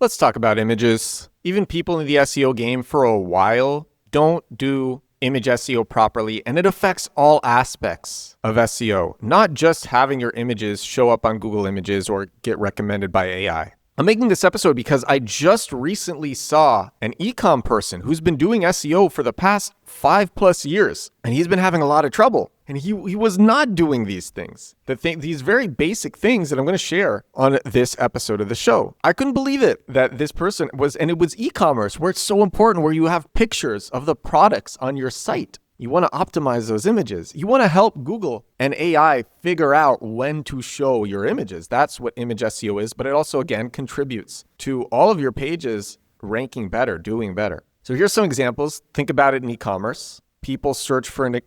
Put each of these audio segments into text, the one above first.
Let's talk about images. Even people in the SEO game for a while don't do image SEO properly, and it affects all aspects of SEO, not just having your images show up on Google Images or get recommended by AI. I'm making this episode because I just recently saw an e-com person who's been doing SEO for the past 5+ years, and he's been having a lot of trouble. And he was not doing these things, these very basic things that I'm going to share on this episode of the show. I couldn't believe it that this person and it was e-commerce, where it's so important, where you have pictures of the products on your site. You want to optimize those images. You want to help Google and AI figure out when to show your images. That's what image SEO is, but it also, again, contributes to all of your pages ranking better, doing better. So here's some examples. Think about it in e-commerce. People search for an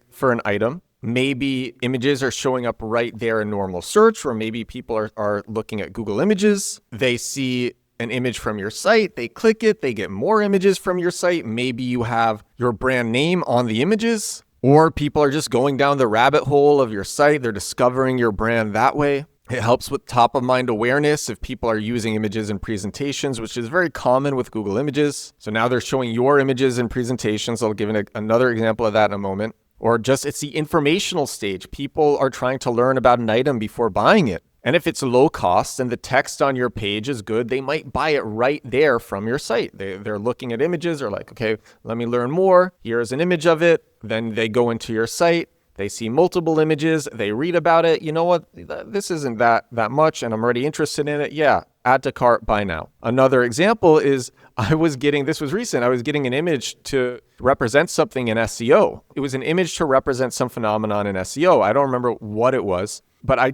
item. Maybe images are showing up right there in normal search, or maybe people are looking at Google Images. They see an image from your site, they click it, they get more images from your site. Maybe you have your brand name on the images, or people are just going down the rabbit hole of your site. They're discovering your brand that way. It helps with top of mind awareness if people are using images in presentations, which is very common with Google Images. So now they're showing your images in presentations. I'll give another example of that in a moment. Or just it's the informational stage. People are trying to learn about an item before buying it. And if it's low cost and the text on your page is good, they might buy it right there from your site. They're looking at images. They're like, okay, let me learn more. Here's an image of it. Then they go into your site. They see multiple images. They read about it. You know what? This isn't that much, and I'm already interested in it. Yeah, add to cart, buy now. Another example is this was recent. I was getting an image to represent something in SEO. It was an image to represent some phenomenon in SEO. I don't remember what it was, but I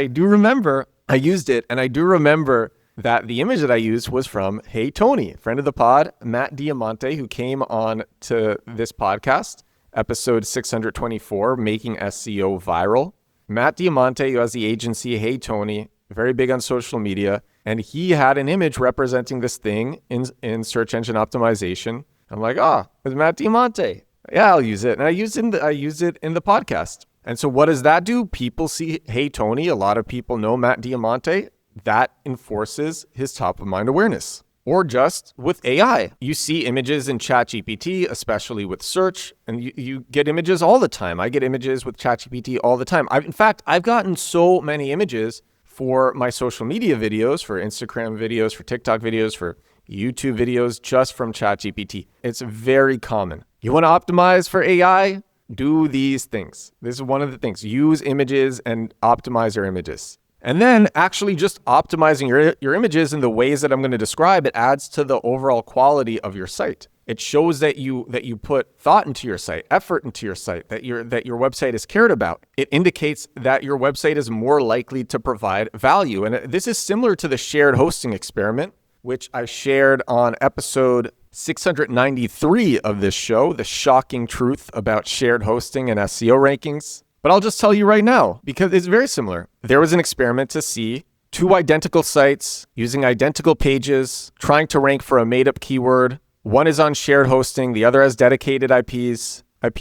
do remember I used it, and I do remember that the image that I used was from Hey Tony, friend of the pod, Matt Diamante, who came on to this podcast, episode 624, Making SEO Viral. Matt Diamante, who has the agency Hey Tony, very big on social media, and he had an image representing this thing in search engine optimization. I'm like, it's Matt Diamante. Yeah, I'll use it. And I used it in the podcast. And so what does that do? People see Hey Tony. A lot of people know Matt Diamante. That enforces his top of mind awareness. Or just with AI. You see images in ChatGPT, especially with search, and you get images all the time. I get images with ChatGPT all the time. In fact, I've gotten so many images for my social media videos, for Instagram videos, for TikTok videos, for YouTube videos, just from ChatGPT. It's very common. You want to optimize for AI? Do these things. This is one of the things. Use images and optimize your images. And then actually just optimizing your images in the ways that I'm going to describe, it adds to the overall quality of your site. It shows that you put thought into your site, effort into your site, that your website is cared about. It indicates that your website is more likely to provide value. And this is similar to the shared hosting experiment, which I shared on episode 693 of this show, the shocking truth about shared hosting and SEO rankings. But I'll just tell you right now, because it's very similar. There was an experiment to see two identical sites using identical pages, trying to rank for a made-up keyword. One is on shared hosting. The other has dedicated IP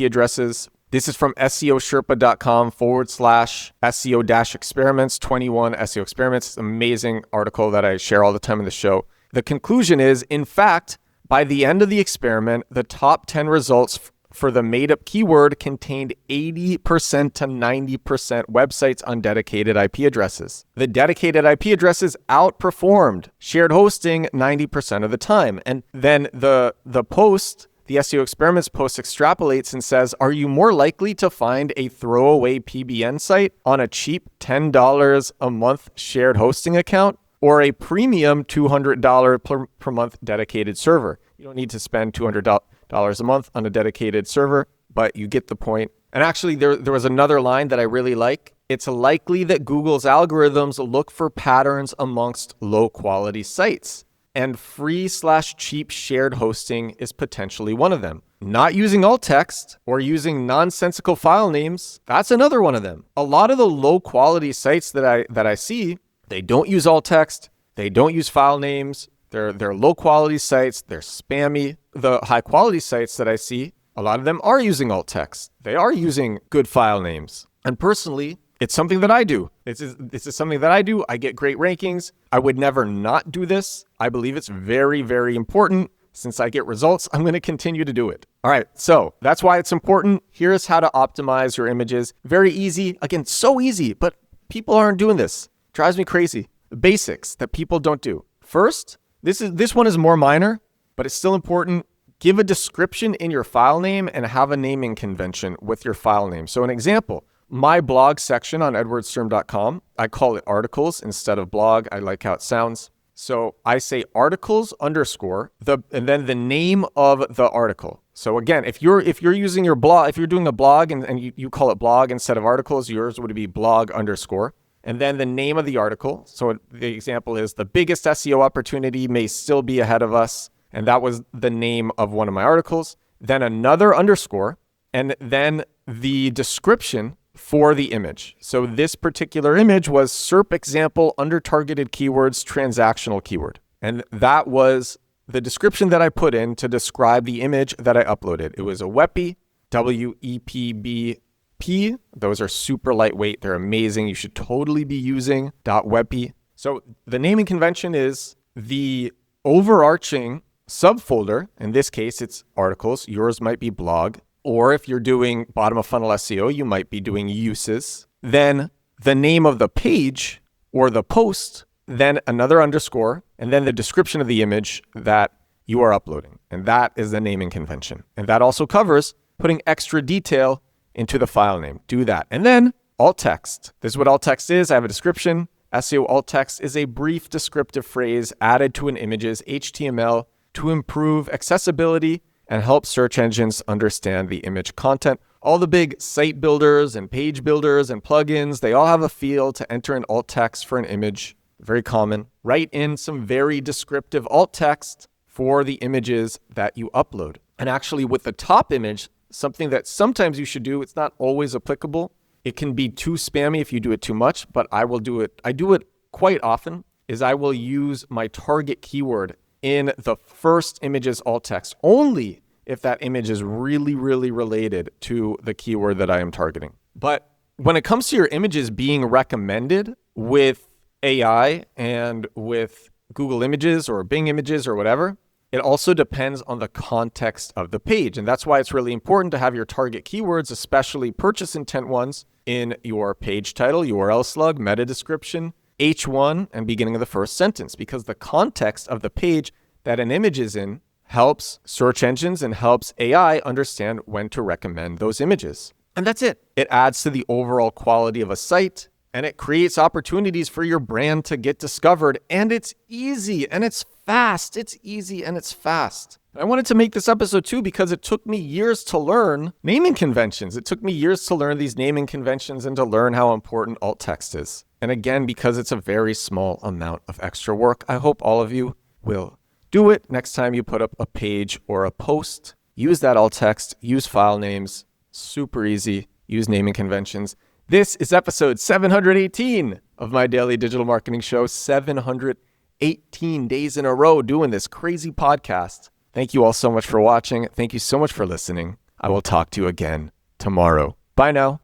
addresses. This is from SEOsherpa.com/SEO-experiments, 21 SEO experiments. It's an amazing article that I share all the time in the show. The conclusion is, in fact, by the end of the experiment, the top 10 results for the made-up keyword contained 80% to 90% websites on dedicated IP addresses. The dedicated IP addresses outperformed shared hosting 90% of the time. And then the SEO experiments post extrapolates and says, are you more likely to find a throwaway PBN site on a cheap $10 a month shared hosting account, or a premium $200 per month dedicated server? You don't need to spend $200 a month on a dedicated server, but you get the point. And actually, there was another line that I really like. It's likely that Google's algorithms look for patterns amongst low-quality sites, and free/cheap shared hosting is potentially one of them. Not using alt text or using nonsensical file names, that's another one of them. A lot of the low-quality sites that I see, they don't use alt text, they don't use file names. They're low-quality sites. They're spammy. The high-quality sites that I see, a lot of them are using alt text. They are using good file names. And personally, It's something that I do. This is something that I do. I get great rankings. I would never not do this. I believe it's very, very important. Since I get results, I'm going to continue to do it. All right, so that's why it's important. Here's how to optimize your images. Very easy. Again, so easy, but people aren't doing this. Drives me crazy. The basics that people don't do. First, this one is more minor, but it's still important. Give a description in your file name and have a naming convention with your file name. So an example, my blog section on edwardsturm.com, I call it articles instead of blog. I like how it sounds. So I say articles underscore and then the name of the article. So again, if you're using your blog, if you're doing a blog and you call it blog instead of articles, yours would be blog underscore. And then the name of the article. So the example is the biggest SEO opportunity may still be ahead of us. And that was the name of one of my articles. Then another underscore, and then the description for the image. So this particular image was SERP example under targeted keywords, transactional keyword. And that was the description that I put in to describe the image that I uploaded. It was a WEPB, WEPBP. Those are super lightweight. They're amazing. You should totally be using .WEPB. So the naming convention is the overarching subfolder. In this case, it's articles. Yours might be blog. Or if you're doing bottom of funnel SEO, you might be doing uses. Then the name of the page or the post, then another underscore, and then the description of the image that you are uploading. And that is the naming convention. And that also covers putting extra detail into the file name. Do that. And then alt text. This is what alt text is. I have a description. SEO alt text is a brief descriptive phrase added to an image's HTML to improve accessibility and help search engines understand the image content. All the big site builders and page builders and plugins, they all have a field to enter in alt text for an image. Very common. Write in some very descriptive alt text for the images that you upload. And actually with the top image, something that sometimes you should do, it's not always applicable. It can be too spammy if you do it too much, but I will do it. I do it quite often, is I will use my target keyword in the first image's alt text only if that image is really, really related to the keyword that I am targeting. But when it comes to your images being recommended with AI and with Google Images or Bing Images or whatever, it also depends on the context of the page. And that's why it's really important to have your target keywords, especially purchase intent ones, in your page title, URL slug, meta description, H1, and beginning of the first sentence, because the context of the page that an image is in helps search engines and helps AI understand when to recommend those images. And that's it. It adds to the overall quality of a site, and it creates opportunities for your brand to get discovered. And it's easy and it's fast. It's easy and it's fast. I wanted to make this episode too because it took me years to learn naming conventions. It took me years to learn these naming conventions and to learn how important alt text is. And again, because it's a very small amount of extra work, I hope all of you will do it next time you put up a page or a post. Use that alt text, use file names, super easy, use naming conventions. This is episode 718 of my daily digital marketing show, 718 days in a row doing this crazy podcast. Thank you all so much for watching. Thank you so much for listening. I will talk to you again tomorrow. Bye now.